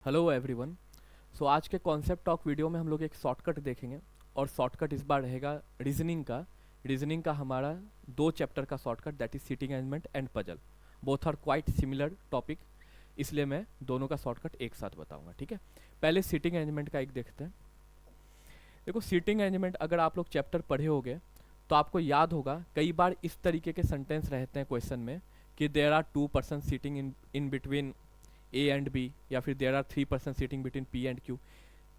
Hello everyone. सो आज के concept talk video में हम लोग एक शॉर्टकट देखेंगे और शॉर्टकट इस बार रहेगा रीजनिंग का हमारा 2 चैप्टर का shortcut, that is seating arrangement and puzzle. Both are quite similar topic, इसलिए मैं दोनों का शॉर्टकट एक साथ बताऊंगा। ठीक है, पहले सीटिंग अरेंजमेंट का एक देखते हैं। देखो, सीटिंग अरेंजमेंट अगर आप लोग चैप्टर पढ़े होगे तो आपको याद होगा, कई बार इस तरीके के सेंटेंस रहते हैं क्वेश्चन में कि there are 2 person seating in between A and B, या फिर there are 3 person seating between P and Q.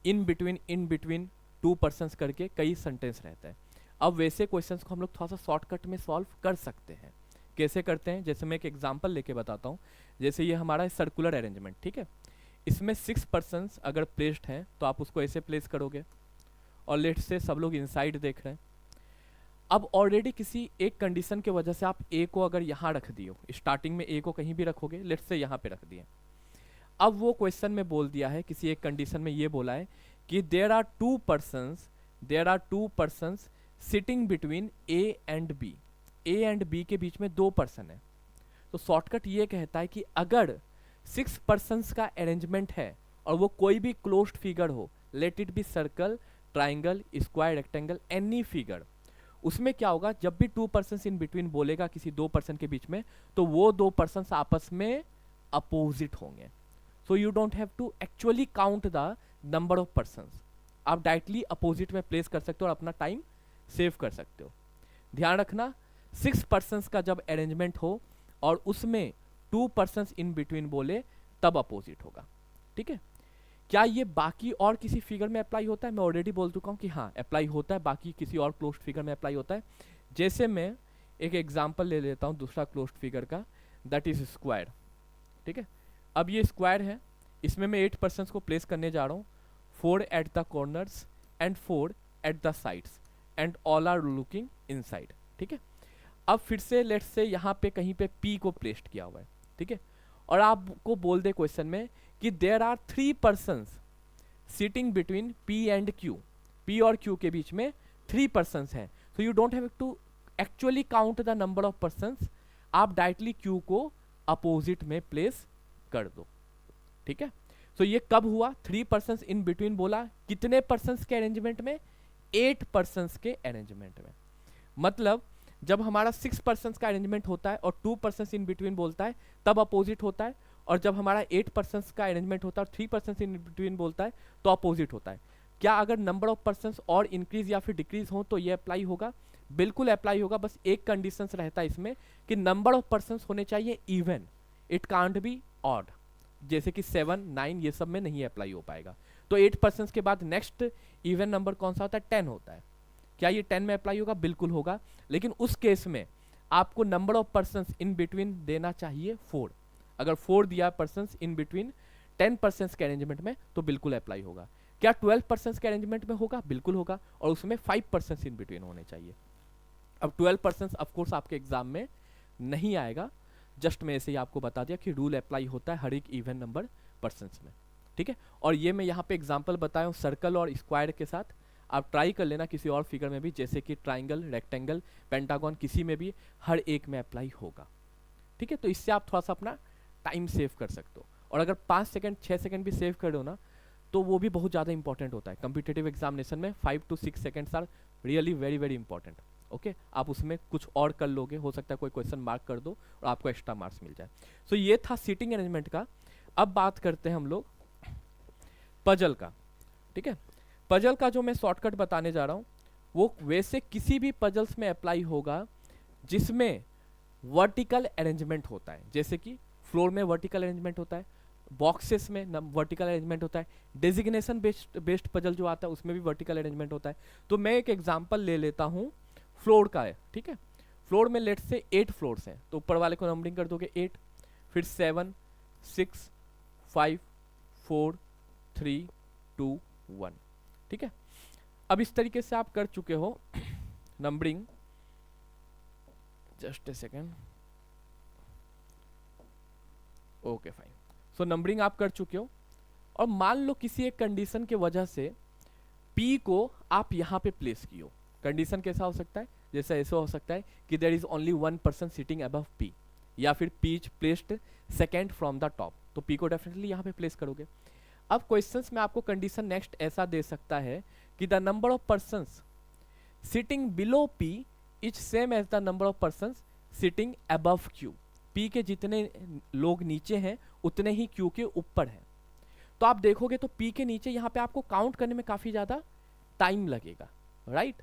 In between 2 persons करके कई सेंटेंस रहते हैं। अब वैसे क्वेश्चंस को हम लोग थोड़ा सा शॉर्टकट में सॉल्व कर सकते हैं। कैसे करते हैं, जैसे मैं एक एग्जांपल लेके बताता हूँ। जैसे ये हमारा सर्कुलर अरेंजमेंट, ठीक है, इसमें 6 पर्सन्स अगर प्लेस्ड हैं तो आप उसको ऐसे प्लेस करोगे और लेट से सब लोग इनसाइड देख रहे हैं। अब ऑलरेडी किसी एक कंडीशन की वजह से आप ए को अगर यहाँ रख दियो, स्टार्टिंग में ए को कहीं भी रखोगे, लेट से यहाँ पे रख दिए। अब वो क्वेश्चन में बोल दिया है, किसी एक कंडीशन में ये बोला है कि there are two persons sitting between A and B. A and B के बीच में 2 पर्सन है। तो शॉर्टकट ये कहता है कि अगर 6 पर्सन्स का अरेंजमेंट है और वो कोई भी क्लोज्ड फिगर हो, let it be circle, triangle, square, rectangle, any figure, उसमें क्या होगा, जब भी 2 पर्सन इन बिटवीन बोलेगा किसी 2 पर्सन के बीच में, तो वो 2 पर्सन आपस में अपोजिट होंगे। So you don't have to actually count the number of persons, आप डायरेक्टली अपोजिट में प्लेस कर सकते हो और अपना टाइम सेव कर सकते हो। ध्यान रखना, 6 पर्सन्स का जब अरेंजमेंट हो और उसमें 2 पर्सन्स इन बिटवीन बोले, तब अपोजिट होगा। ठीक है, क्या ये बाकी और किसी फिगर में अप्लाई होता है? मैं ऑलरेडी बोल चुका हूँ कि हाँ, अप्लाई होता है, बाकी किसी और क्लोज्ड फिगर में अप्लाई होता है। जैसे मैं एक एग्जांपल ले लेता हूँ दूसरा क्लोज्ड फिगर का, दैट इज स्क्वायर। ठीक है, अब ये स्क्वायर है, इसमें मैं 8 पर्सन्स को प्लेस करने जा रहा हूँ, 4 at the corners and 4 at the sides and all are looking inside. ठीक है, अब फिर से लेट्स से यहाँ पे कहीं पे P को प्लेस्ड किया हुआ है। ठीक है, और आपको बोल दे क्वेश्चन में कि there are 3 persons sitting between P and Q, P और Q के बीच में 3 पर्सन्स हैं। So you don't have to actually count the number of persons, आप डायरेक्टली Q को अपोजिट में प्लेस कर दो। ठीक है, सो ये कब हुआ? 3 पर्सन्स इन बिटवीन बोला, कितने पर्सन्स के अरेंजमेंट में? 8 पर्सन्स के अरेंजमेंट में। मतलब जब हमारा 6 पर्सन्स का अरेंजमेंट होता है और 2 पर्सन्स इन बिटवीन बोलता है, तब अपोजिट होता है। और जब हमारा 8 पर्सन्स का अरेंजमेंट होता है और 3 पर्सन्स इन बिटवीन बोलता है, तो अपोजिट होता है। क्या अगर नंबर ऑफ पर्सन्स और इंक्रीज या फिर डिक्रीज हो तो ये अप्लाई होगा? बिल्कुल अप्लाई होगा। बस एक कंडीशन रहता है इसमें कि नंबर ऑफ पर्सन्स होने चाहिए even, it can't be odd. जैसे कि 7, 9 ये सब में नहीं अप्लाई हो पाएगा। तो 8 पर्सन्स के बाद नेक्स्ट इवन नंबर कौन सा होता है? 10 होता है। क्या ये 10 में अप्लाई होगा? बिल्कुल होगा। लेकिन उस केस में आपको number of persons in between देना चाहिए 4। अगर 4 दिया पर्सन्स इन बिटवीन 10 पर्सन्स के अरेंजमेंट में, तो बिल्कुल अप्लाई होगा। क्या 12 पर्सन्स के अरेंजमेंट में होगा? बिल्कुल होगा। और उसमें 5 पर्सन्स इन बिटवीन होने चाहिए। अब 12 पर्सन्स ऑफकोर्स आपके एग्जाम में नहीं आएगा, जस्ट मैं ऐसे ही आपको बता दिया कि रूल अप्लाई होता है हर एक इवन नंबर पर्सन्स में। ठीक है, और ये मैं यहाँ पे एग्जांपल बताया हूँ सर्कल और स्क्वायर के साथ। आप ट्राई कर लेना किसी और फिगर में भी, जैसे कि ट्राइंगल, रेक्टेंगल, पेंटागन, किसी में भी हर एक में अप्लाई होगा। ठीक है, तो इससे आप थोड़ा सा अपना टाइम सेव कर सकते हो। और अगर 5 सेकंड 6 सेकंड भी सेव कर दो ना, तो वो भी बहुत ज़्यादा इंपॉर्टेंट होता है। कम्पिटेटिव एग्जामिनेशन में 5 to 6 seconds are really very very important. Okay, आप उसमें कुछ और कर लोगे, हो सकता है कोई क्वेश्चन मार्क कर दो और आपको एक्स्ट्रा मार्क्स मिल जाए। सो ये था सीटिंग अरेंजमेंट का। अब बात करते हैं हम लोग पजल का। ठीक है, पजल का जो मैं शॉर्टकट बताने जा रहा हूँ, वो वैसे किसी भी पजल्स में अप्लाई होगा जिसमें वर्टिकल अरेंजमेंट होता है। जैसे कि फ्लोर में वर्टिकल अरेंजमेंट होता है, बॉक्सेस में वर्टिकल अरेंजमेंट होता है, डेजिग्नेशन बेस्ड पजल जो आता है उसमें भी वर्टिकल अरेंजमेंट होता है। तो मैं एक एग्जांपल ले लेता हूँ फ्लोर का है। ठीक है, फ्लोर में लेट से 8 फ्लोर्स हैं, तो ऊपर वाले को नंबरिंग कर दोगे 8, फिर 7, 6, 5, 4, 3, 2, 1। ठीक है, अब इस तरीके से आप कर चुके हो numbering. Just a second, okay fine. So numbering आप कर चुके हो, और मान लो किसी एक कंडीशन के वजह से P को आप यहाँ पे प्लेस किए हो। कंडीशन कैसा हो सकता है? जैसे ऐसा हो सकता है कि there is only 1 person sitting above P, या फिर P is placed second from the top, तो P को डेफिनेटली यहाँ पे प्लेस करोगे। अब क्वेश्चंस में आपको कंडीशन नेक्स्ट ऐसा दे सकता है कि the number of persons sitting below P is same as the number of persons sitting above Q। P के जितने लोग नीचे हैं उतने ही Q के ऊपर हैं। तो आप देखोगे तो P के नीचे यहाँ पे आपको काउंट करने में काफ़ी ज़्यादा टाइम लगेगा, राइट।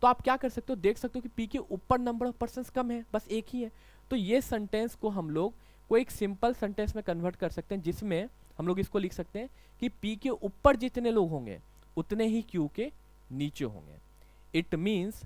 तो आप क्या कर सकते हो, देख सकते हो कि P के ऊपर नंबर ऑफ पर्सन्स कम है, बस एक ही है। तो ये सेंटेंस को हम लोग को एक सिंपल सेंटेंस में कन्वर्ट कर सकते हैं, जिसमें हम लोग इसको लिख सकते हैं कि P के ऊपर जितने लोग होंगे उतने ही Q के नीचे होंगे। इट मीन्स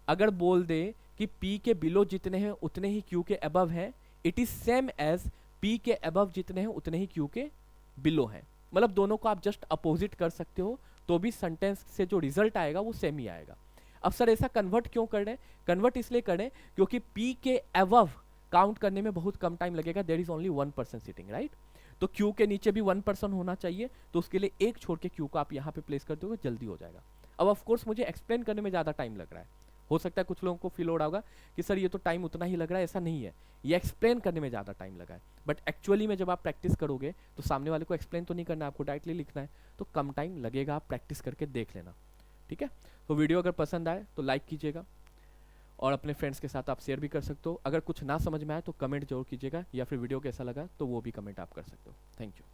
अगर बोल दे कि P के बिलो जितने हैं उतने ही Q के अबव हैं, it is same as P के अबव जितने हैं उतने ही Q के बिलो हैं। मतलब दोनों को आप जस्ट अपोजिट कर सकते हो, तो भी सेंटेंस से जो रिजल्ट आएगा वो सेम ही आएगा। अब सर ऐसा कन्वर्ट क्यों कर रहे हैं? कन्वर्ट इसलिए करें क्योंकि P के अबव काउंट करने में बहुत कम टाइम लगेगा, there is only 1 person sitting, right. तो Q के नीचे भी 1 पर्सन होना चाहिए, तो उसके लिए एक छोड़ के Q को आप यहाँ पे प्लेस कर दोगे, जल्दी हो जाएगा। अब ऑफ कोर्स मुझे एक्सप्लेन करने में ज़्यादा टाइम लग रहा है, हो सकता है कुछ लोगों को फील हो रहा होगा कि सर ये तो टाइम उतना ही लग रहा है, ऐसा नहीं है, ये एक्सप्लेन करने में ज़्यादा टाइम लगा है। बट एक्चुअली में जब आप प्रैक्टिस करोगे तो सामने वाले को एक्सप्लेन तो नहीं करना, आपको डायरेक्टली लिखना है, तो कम टाइम लगेगा, आप प्रैक्टिस करके देख लेना, ठीक है। तो वीडियो अगर पसंद आए तो लाइक कीजिएगा और अपने फ्रेंड्स के साथ आप शेयर भी कर सकते हो। अगर कुछ ना समझ में आए तो कमेंट जरूर कीजिएगा, या फिर वीडियो कैसा लगा तो वो भी कमेंट आप कर सकते हो। Thank you.